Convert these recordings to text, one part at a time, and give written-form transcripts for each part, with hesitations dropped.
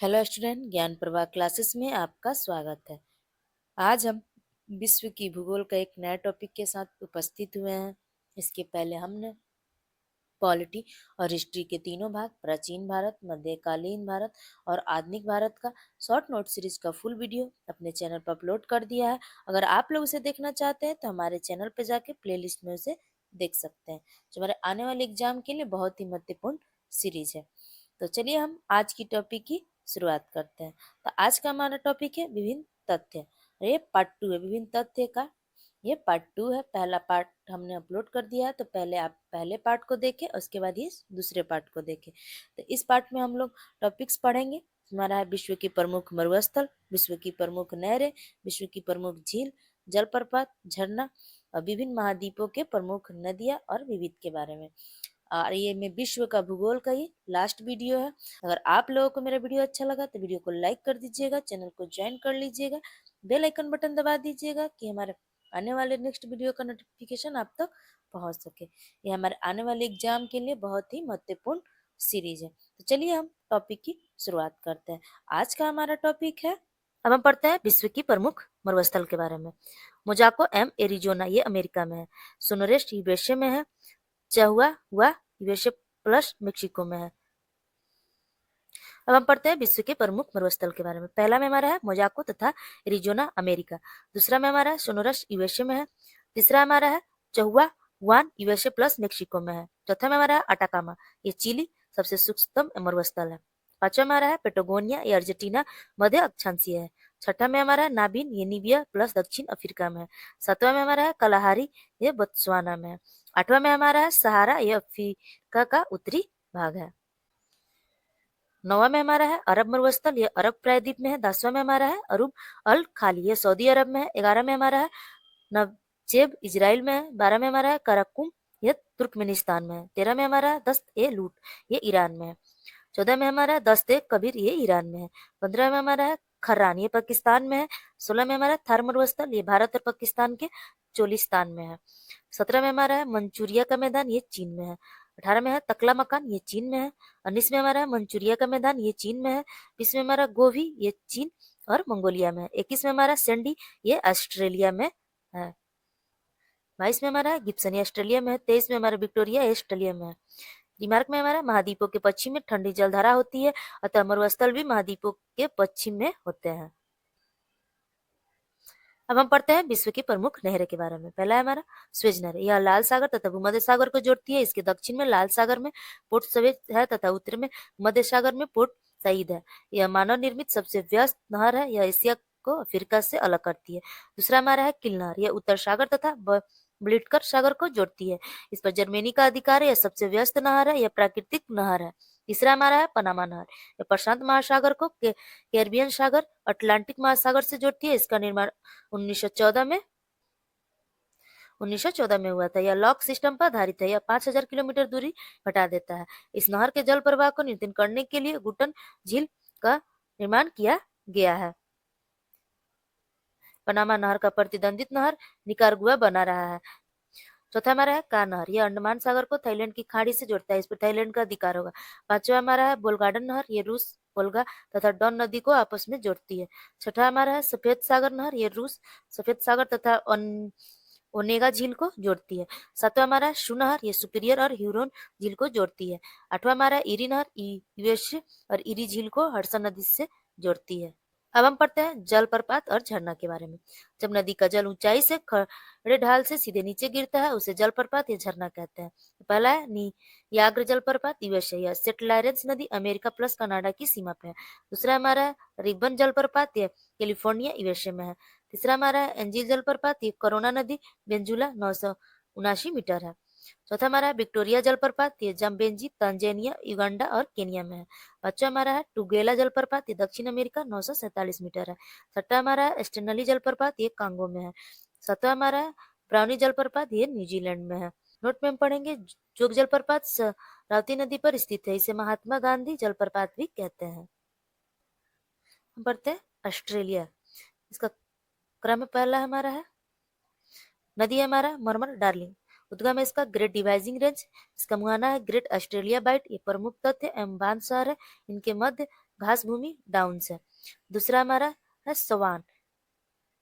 Hello student, ज्ञान प्रवाह classes में आपका स्वागत है। आज हम विश्व की भूगोल का एक नया टॉपिक के साथ उपस्थित हुए हैं। इसके पहले हमने पॉलिटी और हिस्ट्री के तीनों भाग, प्राचीन भारत, मध्यकालीन भारत और आधुनिक भारत का शॉर्ट नोट सीरीज का फुल वीडियो अपने चैनल पर अपलोड कर दिया है। अगर आप लोग उसे देखना चाहते हैं तो हमारे चैनल पर जाके प्लेलिस्ट में उसे देख सकते हैं, जो हमारे आने वाले एग्जाम के लिए बहुत ही महत्वपूर्ण सीरीज है। तो चलिए हम आज की टॉपिक की शुरुआत करते हैं। तो आज का हमारा टॉपिक है विभिन्न तथ्य। ये पार्ट 2 है विभिन्न तथ्य का। ये पार्ट 2 है, पहला पार्ट हमने अपलोड कर दिया है, तो पहले आप पहले पार्ट को देखें, उसके बाद ये दूसरे पार्ट को देखें। तो इस पार्ट में हम लोग टॉपिक्स पढ़ेंगे। हमारा है विश्व की प्रमुख मरुस्थल, विश्व की प्रमुख नहरें, विश्व की प्रमुख झील, जलप्रपात, झरना और विभिन्न महाद्वीपों के प्रमुख नदियां और विविध के बारे में। और ये मैं विश्व का भूगोल का ये लास्ट वीडियो है। अगर आप लोगों को मेरा वीडियो अच्छा लगा तो वीडियो को लाइक कर दीजिएगा, चैनल को ज्वाइन कर लीजिएगा, बेल आइकन बटन दबा दीजिएगा कि हमारे आने वाले नेक्स्ट वीडियो का नोटिफिकेशन आप तक पहुंच सके। ये हमारे आने वाले एग्जाम के लिए बहुत ही महत्वपूर्ण सीरीज है। तो चलिए हम टॉपिक की शुरुआत करते हैं। आज का हमारा टॉपिक है, अब हम पढ़ते हैं विश्व की प्रमुख मरुस्थल के बारे में। मोजाको एम एरिजोना, ये अमेरिका में है। सोनोरेस्ट यूएसए में है। चहुआ हुआ यूएसए प्लस मेक्सिको में है। अब हम पढ़ते हैं विश्व के प्रमुख मरुस्थल के बारे में। पहला में हमारा है मोजाको तथा एरिजोना अमेरिका। दूसरा में हमारा है सोनोरस यूएसए में है। तीसरा हमारा है चहुआ हुआन यूएसए प्लस मेक्सिको में है। चौथा में हमारा है अटाकामा, ये चिली सबसे सूक्ष्मतम मरुस्थल है। पांचवा में हमारा है पेटागोनिया, ये अर्जेंटीना मध्य अक्षांशीय है। छठा में हमारा है नाबिन, ये नीबिया प्लस दक्षिण अफ्रीका में है। सातवां में हमारा है कलाहारी, ये बोत्सवाना में है। आठवां में हमारा है सहारा, ये अफ्रीका का उत्तरी भाग है। नौवां में हमारा है अरब मरुस्थल, ये अरब प्रायद्वीप में है। 10वां में हमारा है अरुब अल खाली, ये सऊदी अरब में है। 11 में हमारा है नवचेब, इजराइल में है। 12 में हमारा है कराकुम, ये तुर्कमेनिस्तान में है। 13 में हमारा है दस्त ए लूट, ये ईरान में है। 14 में हमारा है दस्त ए कबीर, ये ईरान में है। 15 में हमारा है खर्रान, ये पाकिस्तान में है। 16 में हमारा थार मरुस्थल, ये भारत और पाकिस्तान के चोलिस्तान में है। 17 में हमारा है मंचूरिया का मैदान, ये चीन में है। 18 में है तकला मकान, ये चीन में है। 19 में हमारा है मंचूरिया का मैदान, ये चीन में है। 20 में हमारा गोभी, ये चीन और मंगोलिया में है। 21 में हमारा सेंडी, ये ऑस्ट्रेलिया में है। 22 में हमारा है गिब्सन, ये ऑस्ट्रेलिया में है। 23 में हमारा विक्टोरिया, ये ऑस्ट्रेलिया में है। दिमाग में हमारा महाद्वीपों के पश्चिम में ठंडी जलधारा होती है, अतः मरुस्थल भी महाद्वीपों के पश्चिम में होते हैं। अब हम पढ़ते हैं विश्व की प्रमुख नहरें के बारे में। पहला है हमारा स्वेज नहर, यह लाल सागर तथा भूमध्य सागर को जोड़ती है। इसके दक्षिण में लाल सागर में पोर्ट सवेज है तथा उत्तर में मध्य सागर में पोर्ट सईद है। यह मानव निर्मित सबसे व्यस्त नहर है। यह एशिया को अफ्रीका से अलग करती है। दूसरा हमारा है किल नहर, यह उत्तर सागर तथा ब्लिटकर सागर को जोड़ती है। इस पर जर्मनी का अधिकार है। यह सबसे व्यस्त नहर है। यह प्राकृतिक नहर है। तीसरा हमारा है पनामा नहर, यह प्रशांत महासागर को कैरिबियन सागर अटलांटिक महासागर से जोड़ती है। इसका निर्माण 1914 में 1914 में हुआ था। यह लॉक सिस्टम पर आधारित है। यह 5000 किलोमीटर दूरी घटा देता है। इस नहर के जल प्रवाह को नियंत्रित करने के लिए गुटन झील का निर्माण किया गया है। पनामा नहर का प्रतिद्वंदित नहर निकारागुआ बना रहा है। चौथा हमारा है कार नहर, यह अंडमान सागर को थाईलैंड की खाड़ी से जोड़ता है। इस पर थाईलैंड का अधिकार होगा। पांचवा हमारा है बोलगार्डन नहर, ये रूस वोल्गा तथा डॉन नदी को आपस में जोड़ती है। छठा हमारा है सफेद सागर नहर, ये रूस सफेद सागर तथा ओनेगा झील को जोड़ती है। सातवां हमारा है शू नहर, ये सुपीरियर और ह्यूरोन झील को जोड़ती है। आठवां हमारा है इरी नहर, यूएसए और इरी झील को हडसन नदी से जोड़ती है। अब हम पढ़ते हैं जलप्रपात और झरना के बारे में। जब नदी का जल ऊंचाई से खड़े ढाल से सीधे नीचे गिरता है उसे जलप्रपात या झरना कहते हैं। पहला है नियाग्रा जलप्रपात, यूएसए, या सेंट लॉरेंस नदी अमेरिका प्लस कनाडा की सीमा पे है। दूसरा हमारा है रिबन जलप्रपात, ये कैलिफोर्निया यूएसए में है। तीसरा हमारा है एंजिल जलप्रपात, ये कोरोना नदी बेंजुला 979 मीटर है। चौथा हमारा है विक्टोरिया जलप्रपात, ये जम्बेंजी तंजानिया युगांडा और केनिया में है। पांचवा हमारा है टुगेला जलप्रपात, ये दक्षिण अमेरिका 947 मीटर है। छठा हमारा है स्टेनली जलप्रपात, ये कांगो में है। सातवां हमारा है ब्राउनी जलप्रपात, ये न्यूजीलैंड में है। नोट में हम पढ़ेंगे जोग जलप्रपात रावती नदी पर स्थित है। इसे महात्मा गांधी जलप्रपात भी कहते हैं। हम पढ़ते हैं ऑस्ट्रेलिया। इसका क्रम पहला हमारा है नदी है हमारा मरमर डार्लिंग। उद्गम है इसका ग्रेट डिवाइजिंग रेंज। इसका मुहाना है ग्रेट ऑस्ट्रेलिया बाइट। ये प्रमुख तथ्य एवं बांध शहर है। इनके मध्य घास भूमि डाउन्स है। दूसरा हमारा है सवान,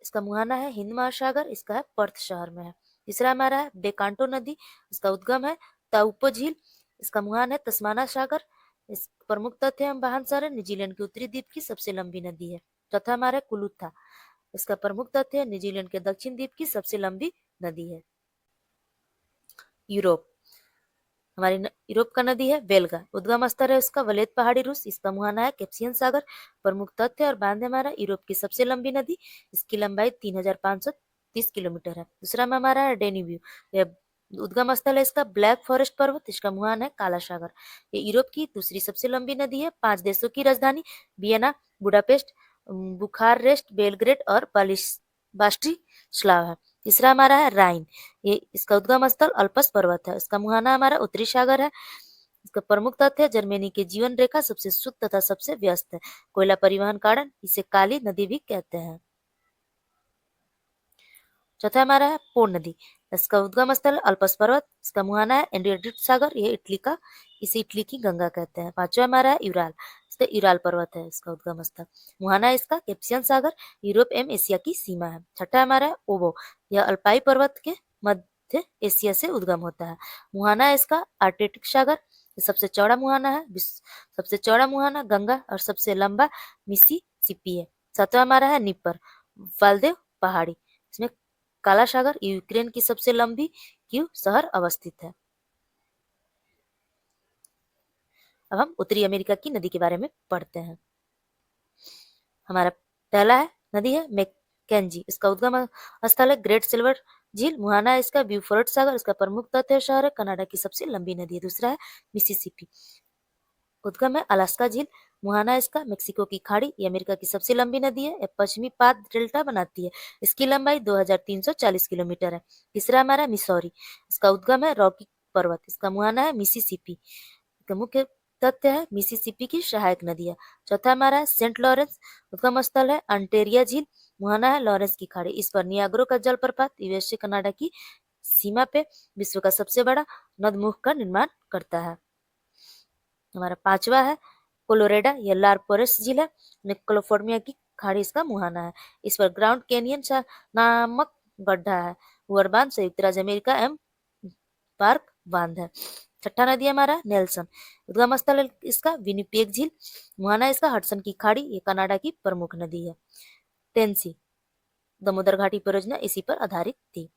इसका मुहाना है हिंद महासागर, इसका है पर्थ शहर में है। तीसरा हमारा है बेकांटो नदी, इसका उद्गम है ताउपो झील, इसका मुहान है तस्माना सागर। इस प्रमुख तथ्य हम वाहन शहर है, न्यूजीलैंड के उत्तरी द्वीप की सबसे लंबी नदी है। चौथा हमारा है कुलूथा, इसका प्रमुख तथ्य है न्यूजीलैंड के दक्षिण द्वीप की सबसे लंबी नदी है। यूरोप, हमारी यूरोप का नदी है वेल्गा, उद्गम स्थल है उसका वलेत पहाड़ी रूस, इसका मुहाना है कैप्सियन सागर। प्रमुख तथ्य और बांध है हमारा यूरोप की सबसे लंबी नदी, इसकी लंबाई 3530 किलोमीटर है। दूसरा में हमारा है डेन्यूब, यह उद्गम स्थल है इसका ब्लैक फॉरेस्ट पर्वत, इसका मुहान है काला सागर। ये यूरोप की दूसरी सबसे लंबी नदी है। 5 देशों की राजधानी वियना, बुडापेस्ट, बुखारेस्ट, बेलग्रेड और बास्टी स्लाव है। तीसरा हमारा है राइन, ये इसका उद्गम स्थल अल्पस पर्वत है, इसका मुहाना हमारा उत्तरी सागर है। इसका प्रमुख तथ्य है जर्मनी की जीवन रेखा सबसे शुद्ध तथा सबसे व्यस्त है, कोयला परिवहन कारण इसे काली नदी भी कहते हैं। चौथा हमारा है पो नदी, इसका उद्गम स्थल अल्पस पर्वत, इसका मुहाना है एड्रियाटिक सागर, ये इसे इटली की गंगा कहते हैं। पांचवा हमारा है यूराल, इसका यूराल पर्वत है इसका उद्गम स्थल, मुहाना है इसका कैप्सियन सागर, यूरोप एवं एशिया की सीमा है। छठा हमारा है ओबो, यह अल्पाई पर्वत के मध्य एशिया से उद्गम होता है, मुहाना है इसका आर्कटिक सागर। ये सबसे चौड़ा मुहाना है, सबसे चौड़ा मुहाना गंगा और सबसे लंबा मिसिसिपी है। सातवां हमारा है निप्पर वालदेव पहाड़ी, इसमें काला सागर यूक्रेन की सबसे लंबी क्यू शहर अवस्थित है। अब हम उत्तरी अमेरिका की नदी के बारे में पढ़ते हैं। हमारा पहला है नदी है मैकेंजी, इसका उद्गम स्थल है ग्रेट सिल्वर झील, मुहाना है इसका ब्यूफोर्ट सागर, इसका प्रमुख तटीय शहर है, कनाडा की सबसे लंबी नदी है। दूसरा है मिसिसिपी, उद्गम है अलास्का झील, मुहाना इसका मेक्सिको की खाड़ी, ये अमेरिका की सबसे लंबी नदी है, यह पश्चिमी पाद डेल्टा बनाती है, इसकी लंबाई 2340 किलोमीटर है। तीसरा हमारा मिसौरी, इसका उद्गम है रॉकी पर्वत, इसका मुहाना है मिसिसिपी, इसका मुख्य तथ्य है मिसिसिपी की सहायक नदियां। चौथा हमारा है सेंट लॉरेंस, उद्गम स्थल है अंटेरिया झील, मुहाना है लॉरेंस की खाड़ी, इस पर नियाग्रो का जलप्रपात यूएस से कनाडा की सीमा पे विश्व का सबसे बड़ा नदमुख का निर्माण करता है। हमारा पांचवा है कोलोरेडा, ये लारपोरेस झील है, कैलिफोर्निया की खाड़ी इसका मुहाना है, इस पर ग्राउंड कैनियन नामक गड्ढा है। हुअर बांध संयुक्त राज्य अमेरिका एवं पार्क बांध है। छठा नदी हमारा नेल्सन, उद्गम स्थल है इसका विनिपेग झील, मुहाना इसका हडसन की खाड़ी, ये कनाडा की प्रमुख नदी है। टेंसी दामोदर घाटी परियोजना इसी पर आधारित थी।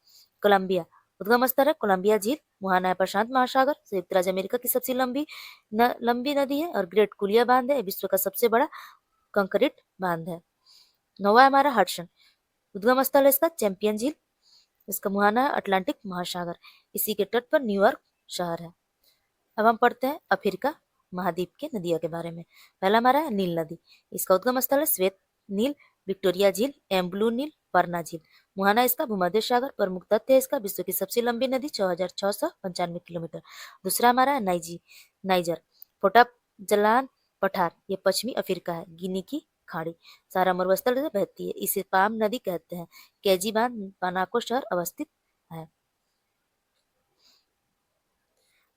कोलंबिया, उद्गम स्थल है कोलंबिया झील, मुहाना है प्रशांत महासागर, संयुक्त राज्य अमेरिका की सबसे लंबी नदी है और ग्रेट कुलिया बांध है, विश्व का सबसे बड़ा कंक्रीट बांध है। नौवा हमारा हडसन, उद्गम स्थल है इसका चैंपियन झील, इसका मुहाना है अटलांटिक महासागर, इसी के तट पर न्यूयॉर्क शहर है। अब हम पढ़ते हैं अफ्रीका महाद्वीप के नदियों के बारे में। पहला हमारा है नील नदी, इसका उद्गम स्थल है श्वेत नील, विक्टोरिया झील एवं ब्लू नील, परना झील, मुहाना इसका भूमध्य सागर, प्रमुख तथ्य है इसका विश्व की सबसे लंबी नदी 6695 किलोमीटर। दूसरा हमारा है नाइजर पोटा जलान पठार, ये पश्चिमी अफ्रीका है, गिनी की खाड़ी, सारा मरुस्थल से बहती है, इसे पाम नदी कहते हैं, केजी बांध बानाको शहर अवस्थित है।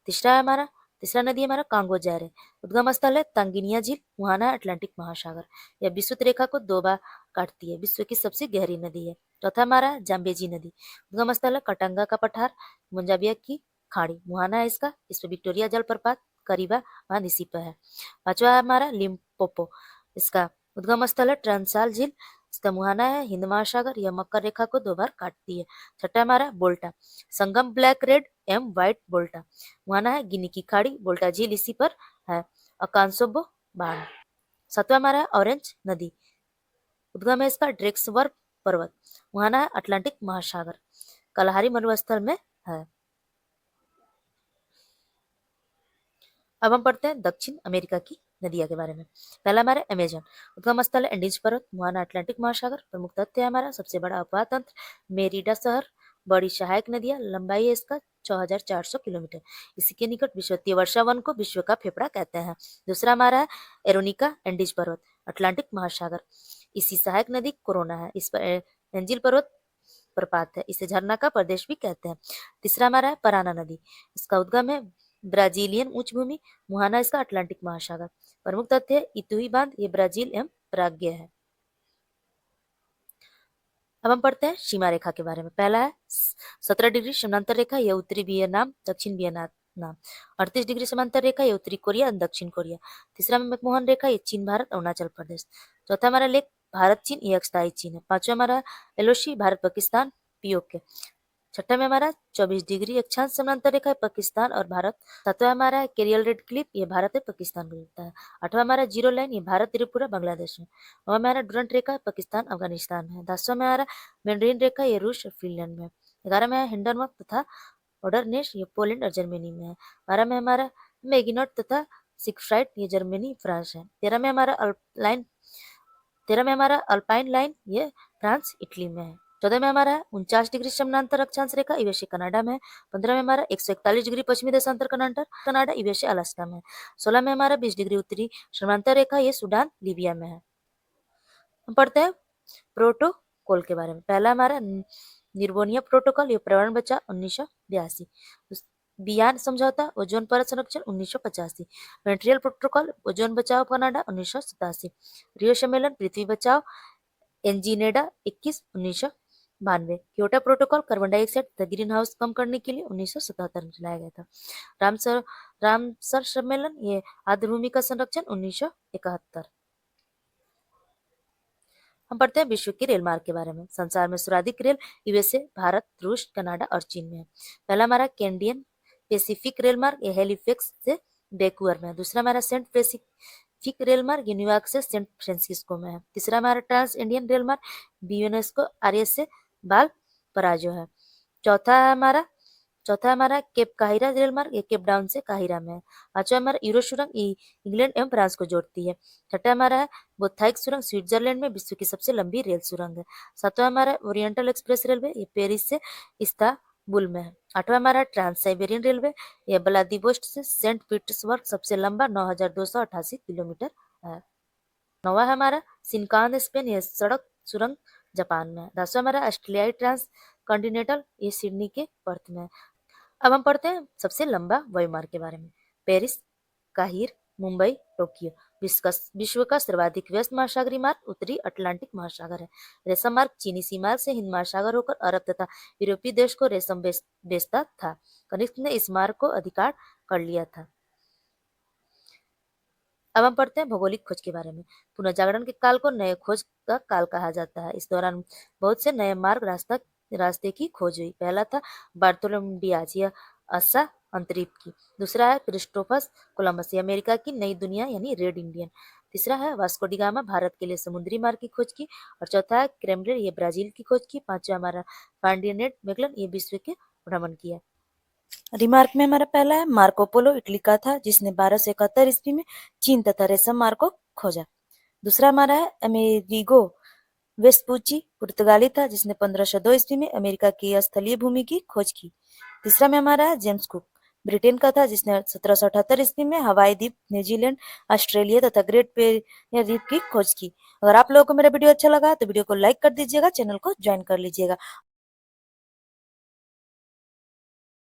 तीसरा नदी हमारा कांगो जार है, उद्गम स्थल है तंगिनिया झील, मुहाना है अटलांटिक महासागर, यह विषुवत रेखा को 2 बार काटती है, विश्व की सबसे गहरी नदी है। चौथा हमारा है जाम्बेजी नदी, उद्गम स्थल है कटंगा का पठार, मुंजाबिया की खाड़ी, मुहाना है इसका, इस पर विक्टोरिया जलप्रपात करीबा बांध इसी पर है। पांचवा है हमारा लिम्पोपो, इसका उद्गम स्थल है ट्रांसाल झील, इसका मुहाना है हिंद महासागर, यह मकर रेखा को 2 बार काटती है। छठा हमारा बोल्टा, संगम ब्लैक रेड एम व्हाइट बोल्टा, मुहाना है गिनी की खाड़ी, बोल्टा झील इसी पर है, अकांसोबो बांध। सातवां हमारा है ऑरेंज नदी, उद्गम है इसका ड्रेक्सवर्ग पर्वत, मुहाना है अटलांटिक महासागर, कलहारी मरुस्थल में है। अब हम पढ़ते हैं दक्षिण अमेरिका की नदियों के बारे में। पहला हमारा अमेजन, उद्गम स्थल है एंडीज पर्वत, मुहाना अटलांटिक महासागर, प्रमुख तथ्य है हमारा सबसे बड़ा अपवाह तंत्र मेरिडा शहर, बड़ी सहायक नदियां, लंबाई है इसका 6400 किलोमीटर, इसी के निकट विषुवतीय वर्षा वन को विश्व का फेफड़ा कहते हैं। दूसरा हमारा है एरोनिका एंडीज पर्वत, अटलांटिक महासागर, इसी सहायक नदी कोरोना है, इस पर एंजिल पर्वत प्रपात है, इसे झरना का प्रदेश भी कहते हैं। तीसरा हमारा है पराना नदी, इसका उद्गम है ब्राजीलियन उच्च भूमि, मुहाना इसका अटलांटिक महासागर, प्रमुख तथ्य है इतुई बांध, ये ब्राजील एवं पराग्वे है। अब हम पढ़ते हैं सीमा रेखा के बारे में। पहला है 17 डिग्री समांतर रेखा, यह उत्तरी वियतनाम दक्षिण वियतनाम। 38 डिग्री समांतर रेखा, यह उत्तरी कोरिया और दक्षिण कोरिया। तीसरा में मैकमोहन रेखा, ये चीन भारत अरुणाचल प्रदेश। चौथा हमारा लेख भारत चीन, ये अक्षतायी चीन है। पांचवा हमारा एलओसी भारत पाकिस्तान पीओके। छठा में हमारा 24 डिग्री अक्षांश समांतर रेखा है, पाकिस्तान और भारत। सातवां हमारा है केरियल रेड क्लिप, ये भारत है पाकिस्तान को जोड़ता है। आठवां हमारा जीरो लाइन, ये भारत त्रिपुरा बांग्लादेश में। नौवां हमारा डुरंट रेखा है, पाकिस्तान अफगानिस्तान में। 10वां में हमारा मैंड्रीन रेखा, ये रूस और फिनलैंड में। 11 में है हिंडनबर्ग तथा ओडरनेश, ये पोलैंड और जर्मनी में है। 12 में हमारा मैगिनोट तथा सिगफ्राइड, ये जर्मनी फ्रांस है। 13 में हमारा अल्पाइन लाइन, ये फ्रांस इटली में है। 14 में हमारा 49 डिग्री समांतर अक्षांश रेखा, यूएसए कनाडा में है। 15 में हमारा 141 डिग्री पश्चिमी देशांतर कनाडा यूएसए अलास्का में है। 16 में हमारा 20 डिग्री उत्तरी समांतर रेखा, ये सूडान लीबिया में है। हम पढ़ते हैं प्रोटोकॉल के बारे में। पहला हमारा निर्वोनिया प्रोटोकॉल, ये पर्यावरण बचाव 1982। बियान समझौता ओजोन परत संरक्षण 1985। मॉन्ट्रियल प्रोटोकॉल ओजोन बचाओ कनाडा 1987। रियो सम्मेलन पृथ्वी बचाओ एंजीनेडा 21 1992। क्योटो प्रोटोकॉल कार्बन डाइऑक्साइड तथा ग्रीन हाउस कम करने के लिए 1977 में चलाया गया था। रामसर सम्मेलन, ये आर्द्रभूमि का संरक्षण 1971। हम पढ़ते हैं विश्व की रेल मार्ग के बारे में। संसार में सर्वाधिक रेल यूएसए, भारत, रूस, कनाडा और चीन में है। पहला हमारा कैनेडियन पैसिफिक रेल मार्ग, ये हैलिफैक्स से वैंकूवर में है। दूसरा हमारा सेंट पैसिफिक रेल मार्ग, ये न्यूयॉर्क से सेंट फ्रांसिस्को में है। तीसरा हमारा ट्रांस इंडियन रेल मार्ग यूनेस्को आरएस से वालपराइजो है। चौथा हमारा केप काहिरा रेल मार्ग, ये केप टाउन से काहिरा में है। पांचवा हमारा यूरो सुरंग, इंग्लैंड एवं फ्रांस को जोड़ती है। छठा हमारा है बोथाइक सुरंग, स्विट्जरलैंड में विश्व की सबसे लंबी रेल सुरंग है। सातवां हमारा ओरिएंटल एक्सप्रेस रेलवे, ये पेरिस से इस्तांबुल में है। आठवां हमारा ट्रांस साइबेरियन रेलवे, ये व्लादिवोस्टोक से सेंट पीटर्सबर्ग, सबसे लंबा 9288 किलोमीटर है। नौवा हमारा शिनकान स्पेन, ये सड़क सुरंग जापान में है। 10वां हमारा ऑस्ट्रेलियाई ट्रांस कॉन्टिनेंटल, ये सिडनी के पर्थ में है। अब हम पढ़ते हैं सबसे लंबा वायुमार्ग के बारे में। पेरिस, काहिर, मुंबई, टोक्यो। विश्व का सर्वाधिक व्यस्त महासागरीय मार्ग उत्तरी अटलांटिक महासागर है। रेशम मार्ग चीनी सीमा से हिंद महासागर होकर अरब तथा यूरोपीय देश को रेशम बेचता था। कनिष्क ने इस मार्ग को अधिकार कर लिया था। अब हम पढ़ते हैं भौगोलिक खोज के बारे में। पुनर्जागरण के काल को नए खोज का काल कहा जाता है। इस दौरान बहुत से नए मार्ग रास्ते की खोज हुई। पहला था बार्थोलोमेव डियाज, यह असा अंतरिक्ष की। दूसरा है क्रिस्टोफर कोलंबस, ये अमेरिका की नई दुनिया यानी रेड इंडियन। तीसरा है वास्को डी गामा, भारत के लिए समुद्री मार्ग की खोज की। और चौथा है क्रेमब्रे, ये ब्राजील की खोज की। पांचवा हमारा फार्डिनेंड मैगलन, ये विश्व के भ्रमण किया। रिमार्क में हमारा पहला है मार्को पोलो, इटली का था, जिसने 1271 ईस्वी में चीन तथा रेशम मार्ग को खोजा। दूसरा हमारा है अमेरिगो वेस्पुची, पुर्तगाली था, जिसने 1502 ईस्वी में अमेरिका की स्थलीय भूमि की खोज की। तीसरा में हमारा है जेम्स कुक, ब्रिटेन का था, जिसने 1778 ईस्वी में हवाई द्वीप, न्यूजीलैंड, ऑस्ट्रेलिया तथा ग्रेट बैरियर रीफ की खोज की। अगर आप लोगों को मेरा वीडियो अच्छा लगा तो वीडियो को लाइक कर दीजिएगा, चैनल को ज्वाइन कर लीजिएगा।